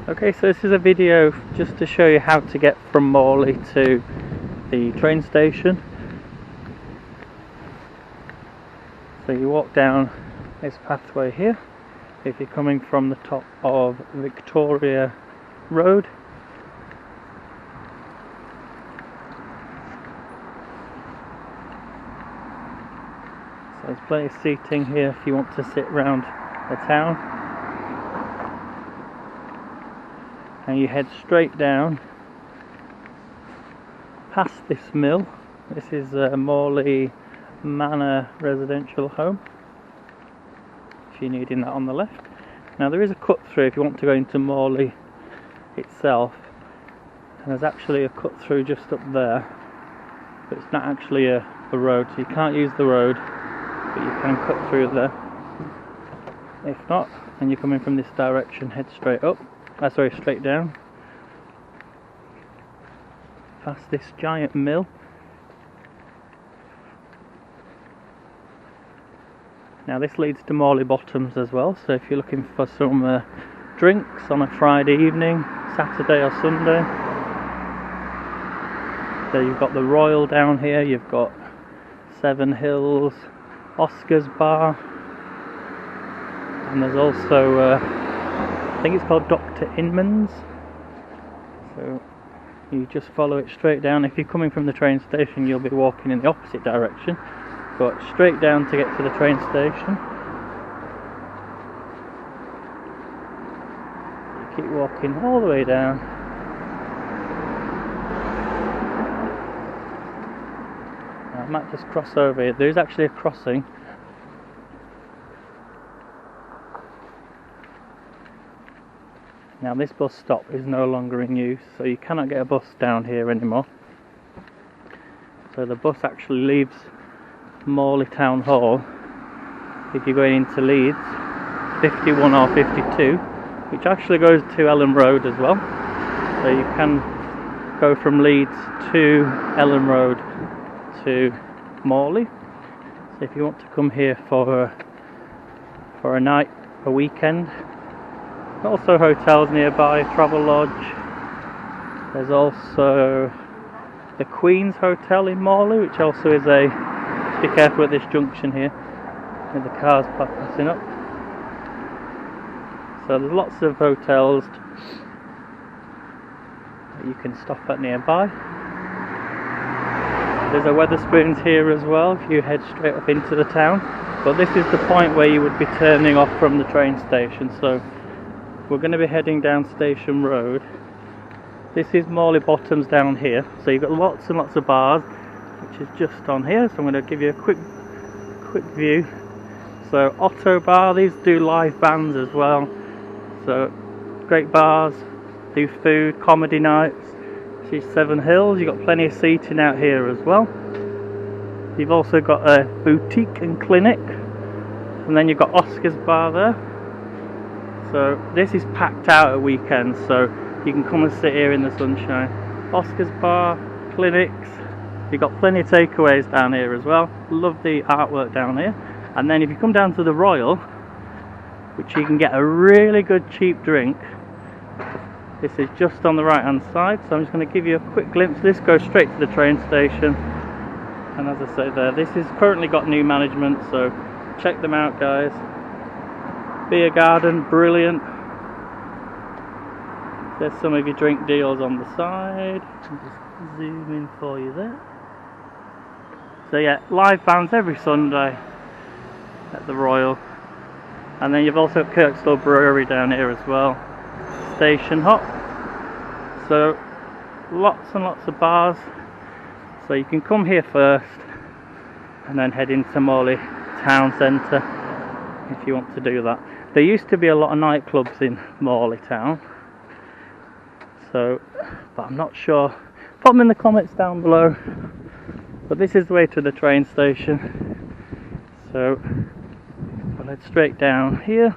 Okay, so this is a video just to show you how to get from Morley to the train station. So you walk down this pathway here if you're coming from the top of Victoria Road. So there's plenty of seating here if you want to sit round the town. And you head straight down past this mill. This is Morley Manor residential home, if you're needing that on the left. Now there is a cut through if you want to go into Morley itself, and there's actually a cut through just up there, but it's not actually a road, so you can't use the road, but you can cut through there. If not, then you're coming from this direction, head straight up. Straight down past this giant mill. Now this leads to Morley Bottoms as well, so if you're looking for some drinks on a Friday evening, Saturday or Sunday. So you've got the Royal down here, you've got Seven Hills, Oscar's Bar, and there's also I think it's called Dr. Inman's. So you just follow it straight down. If you're coming from the train station, you'll be walking in the opposite direction, but straight down to get to the train station. You keep walking all the way down. Now, I might just cross over here. There's actually a crossing. Now this bus stop is no longer in use, so you cannot get a bus down here anymore. So the bus actually leaves Morley Town Hall if you're going into Leeds, 51 or 52, which actually goes to Ellen Road as well. So you can go from Leeds to Ellen Road to Morley. So if you want to come here for a night, a weekend. Also hotels nearby, Travelodge. There's also the Queen's Hotel in Morley, which also is just be careful at this junction here with the cars passing up. So there's lots of hotels that you can stop at nearby. There's a Wetherspoons here as well if you head straight up into the town, but this is the point where you would be turning off from the train station. So we're going to be heading down Station Road. This is Morley Bottoms down here. So you've got lots and lots of bars, which is just on here. So I'm going to give you a quick view. So Otto Bar, these do live bands as well. So great bars, do food, comedy nights. This is Seven Hills. You've got plenty of seating out here as well. You've also got a boutique and clinic, and then you've got Oscar's Bar there. So this is packed out at weekends, so you can come and sit here in the sunshine. Oscar's Bar, clinics, you've got plenty of takeaways down here as well. Love the artwork down here. And then if you come down to the Royal, which you can get a really good cheap drink, this is just on the right hand side. So I'm just going to give you a quick glimpse. This goes straight to the train station, and as I say there, this has currently got new management, so check them out, guys. Beer garden, brilliant. There's some of your drink deals on the side. I'll just zoom in for you there. So yeah, live bands every Sunday at the Royal. And then you've also got Kirkstall Brewery down here as well. Station Hop. So lots and lots of bars. So you can come here first and then head into Morley Town Centre if you want to do that. There used to be a lot of nightclubs in Morley Town, so, but I'm not sure. Put them in the comments down below. But this is the way to the train station. So we'll head straight down here.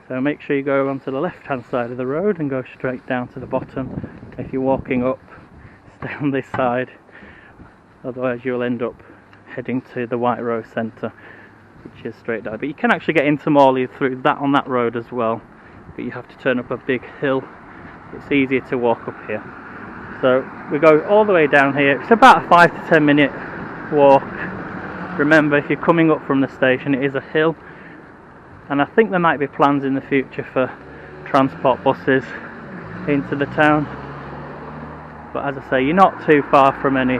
So make sure you go onto the left hand side of the road and go straight down to the bottom. If you're walking up, stay on this side, otherwise you'll end up heading to the White Rose Centre, which is straight down. But you can actually get into Morley through that on that road as well. but you have to turn up a big hill. It's easier to walk up here. So we go all the way down here. It's about a 5 to 10 minute walk. Remember, if you're coming up from the station, it is a hill, and I think there might be plans in the future for transport buses into the town. But as I say, you're not too far from any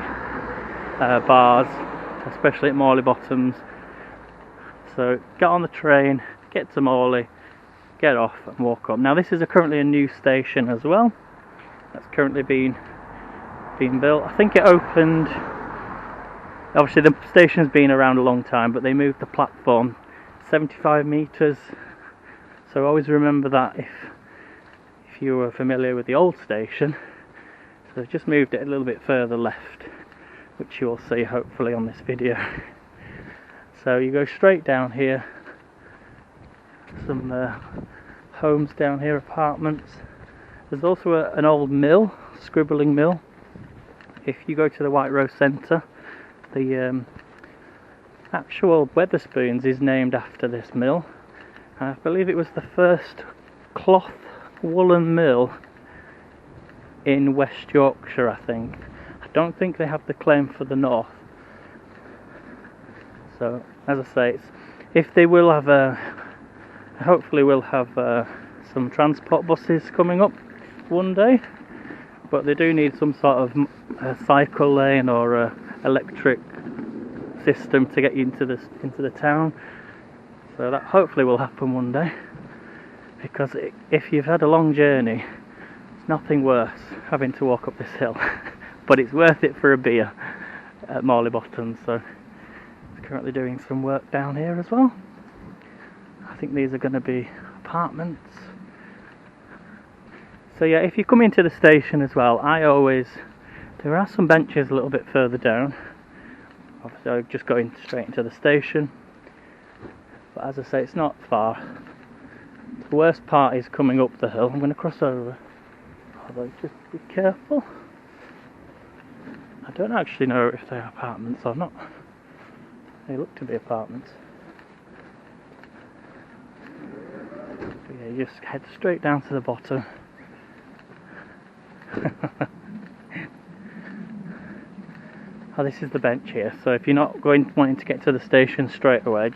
bars, especially at Morley Bottoms. So get on the train, get to Morley, get off and walk up. Now this is currently a new station as well. That's currently being built. I think it opened, obviously the station's been around a long time, but they moved the platform 75 metres. So always remember that if you were familiar with the old station. So they've just moved it a little bit further left, which you will see hopefully on this video. So you go straight down here, some homes down here, apartments. There's also an old mill, scribbling mill. If you go to the White Rose Centre, the actual Wetherspoons is named after this mill. I believe it was the first cloth woolen mill in West Yorkshire, I think. I don't think they have the claim for the north. So, as I say, if they will have hopefully we'll have some transport buses coming up one day, but they do need some sort of cycle lane or electric system to get you into the town. So that hopefully will happen one day, because if you've had a long journey, it's nothing worse having to walk up this hill. But it's worth it for a beer at Morley Bottoms. So it's currently doing some work down here as well. I think these are going to be apartments. So yeah, if you come into the station as well, there are some benches a little bit further down. Obviously I'm just going straight into the station, but as I say, it's not far. The worst part is coming up the hill. I'm going to cross over, although just be careful. I don't actually know if they are apartments or not. They look to be apartments. But yeah, you just head straight down to the bottom. Oh, this is the bench here, so if you're not wanting to get to the station straight away,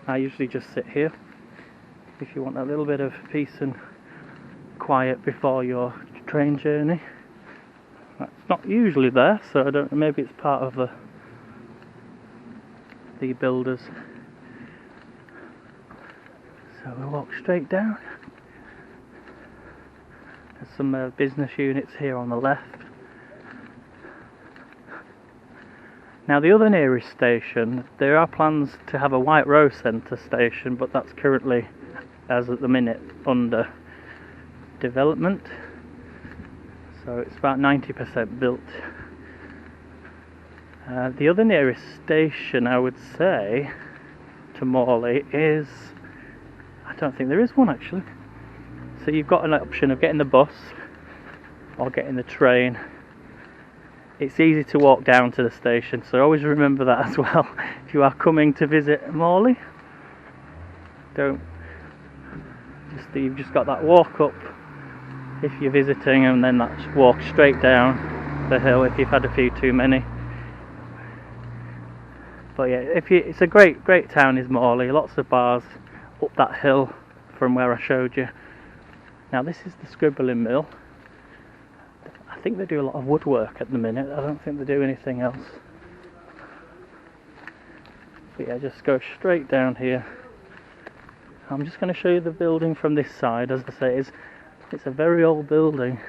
I usually just sit here if you want a little bit of peace and quiet before your train journey. That's not usually there, so I don't know, maybe it's part of the builders. So we'll walk straight down. There's some business units here on the left. Now the other nearest station, there are plans to have a White Rose Centre station, but that's currently, as at the minute, under development. So it's about 90% built. The other nearest station, I would say, to Morley is, I don't think there is one actually. So you've got an option of getting the bus or getting the train. It's easy to walk down to the station, so always remember that as well. If you are coming to visit Morley, you've just got that walk up if you're visiting, and then that's walk straight down the hill if you've had a few too many. But yeah, it's a great town is Morley. Lots of bars up that hill from where I showed you. Now this is the scribbling mill. I think they do a lot of woodwork at the minute. I don't think they do anything else. But yeah, just go straight down here. I'm just going to show you the building from this side. As I say, it's a very old building.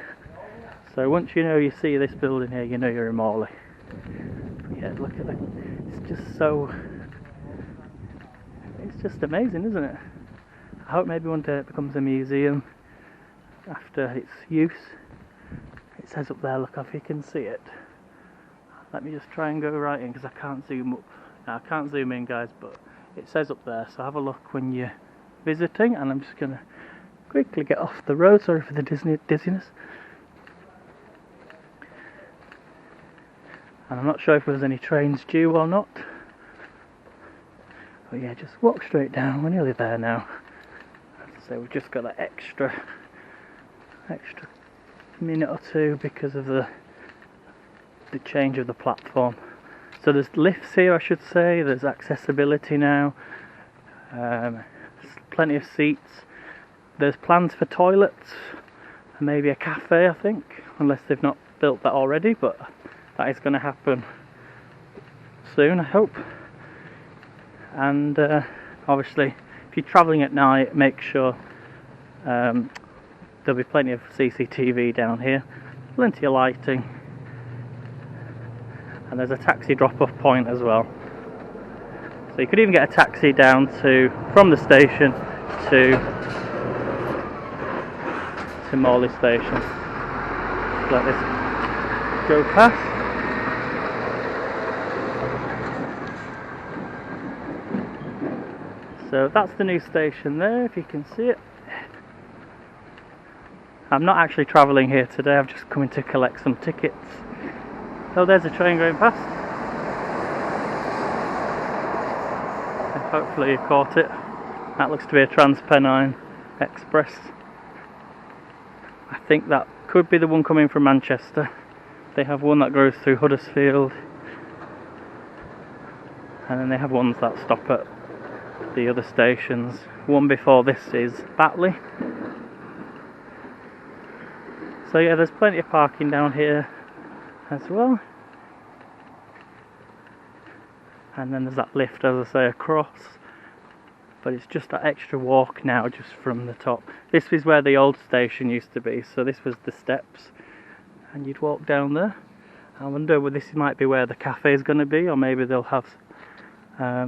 So once you see this building here, you know you're in Morley. But yeah, look at it. It's just amazing, isn't it? I hope maybe one day it becomes a museum after its use. It says up there, look if you can see it. Let me just try and go right in, because I can't zoom up. Now, I can't zoom in, guys, but it says up there, so have a look when you're visiting. And I'm just going to quickly get off the road, sorry for the dizziness. And I'm not sure if there's any trains due or not. But yeah, just walk straight down, we're nearly there now. So we've just got that extra minute or two because of the change of the platform. So there's lifts here, I should say. There's accessibility now. There's plenty of seats. There's plans for toilets and maybe a cafe, I think, unless they've not built that already, but that is going to happen soon, I hope. And obviously, if you're travelling at night, make sure there'll be plenty of CCTV down here, plenty of lighting, and there's a taxi drop-off point as well. So you could even get a taxi down from the station to Morley station. Let this go past. So that's the new station there, if you can see it. I'm not actually travelling here today, I've just come in to collect some tickets. Oh, there's a train going past. And hopefully you caught it. That looks to be a Transpennine Express. I think that could be the one coming from Manchester. They have one that goes through Huddersfield, and then they have ones that stop at the other stations. One before this is Batley. So yeah, there's plenty of parking down here as well. And then there's that lift, as I say, across. But it's just that extra walk now, just from the top. This is where the old station used to be, so this was the steps. And you'd walk down there. I wonder whether this might be where the cafe is going to be, or maybe they'll have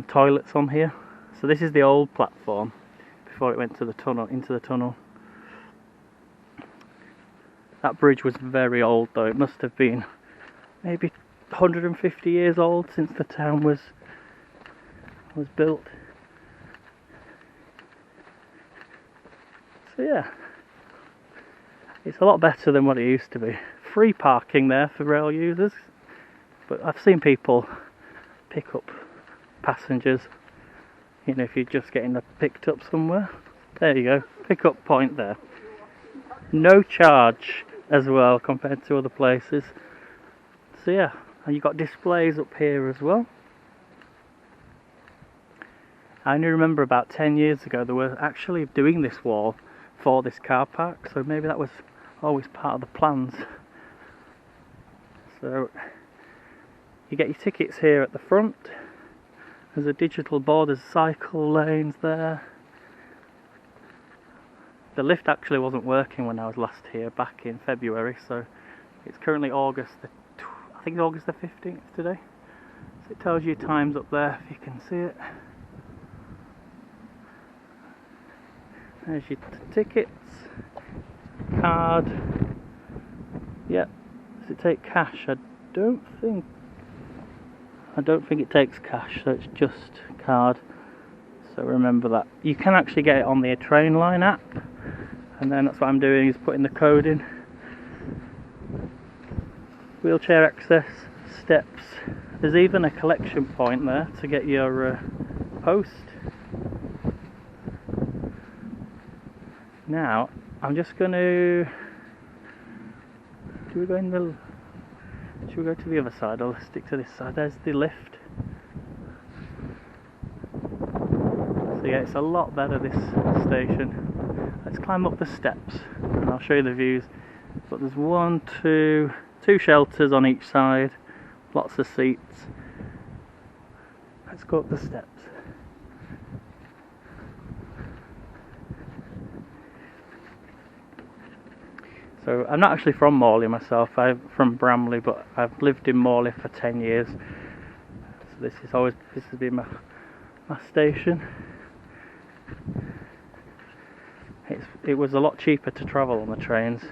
toilets on here. So this is the old platform before it went to the tunnel, into the tunnel. That bridge was very old though. It must have been maybe 150 years old since the town was built. So yeah, it's a lot better than what it used to be. Free parking there for rail users, but I've seen people pick up passengers. You know, if you're just getting picked up somewhere, there you go, pick up point there. No charge as well compared to other places. So yeah, and you've got displays up here as well. I only remember about 10 years ago they were actually doing this wall for this car park, so maybe that was always part of the plans. So you get your tickets here at the front. There's a digital board, there's cycle lanes there. The lift actually wasn't working when I was last here back in February, so it's currently August the 15th today. So it tells you times up there if you can see it. There's your tickets, card. Yep. Does it take cash? I don't think it takes cash, so it's just card. So remember that. You can actually get it on the Trainline app, and then that's what I'm doing, is putting the code in. Wheelchair access, steps. There's even a collection point there to get your post. Now, I'm just going to... Should we go to the other side, or let's stick to this side? There's the lift. So yeah, it's a lot better, this station. Let's climb up the steps and I'll show you the views. But there's two shelters on each side, lots of seats. Let's go up the steps. So I'm not actually from Morley myself, I'm from Bramley, but I've lived in Morley for 10 years. So this has been my station. It was a lot cheaper to travel on the trains.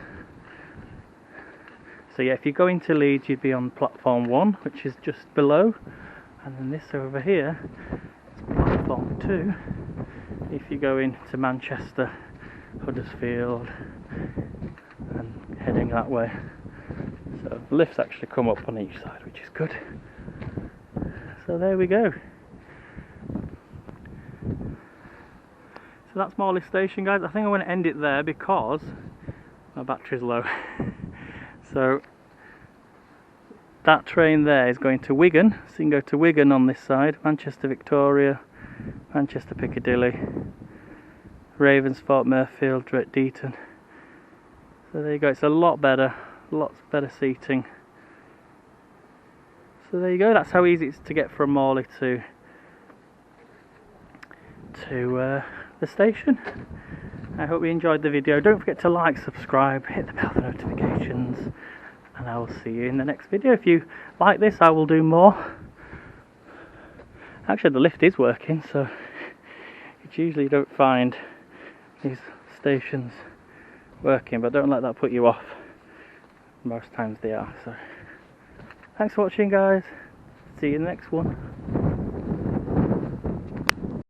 So yeah, if you go into Leeds, you'd be on platform 1, which is just below, and then this over here is platform 2 if you go into Manchester, Huddersfield, and heading that way. So the lifts actually come up on each side, which is good. So there we go. So So that's Morley station, guys. I think I'm going to end it there because my battery's low. So that train there is going to Wigan, so you can go to Wigan on this side, Manchester Victoria, Manchester Piccadilly, Ravensthorpe, Murfield, Drake Deaton. So there you go, it's a lot better, lots better seating. So there you go, that's how easy it is to get from Morley to the station. I hope you enjoyed the video. Don't forget to like, subscribe, hit the bell for notifications, and I will see you in the next video. If you like this, I will do more. Actually, the lift is working, so you usually don't find these stations working, but don't let that put you off. Most times they are. So thanks for watching, guys. See you in the next one.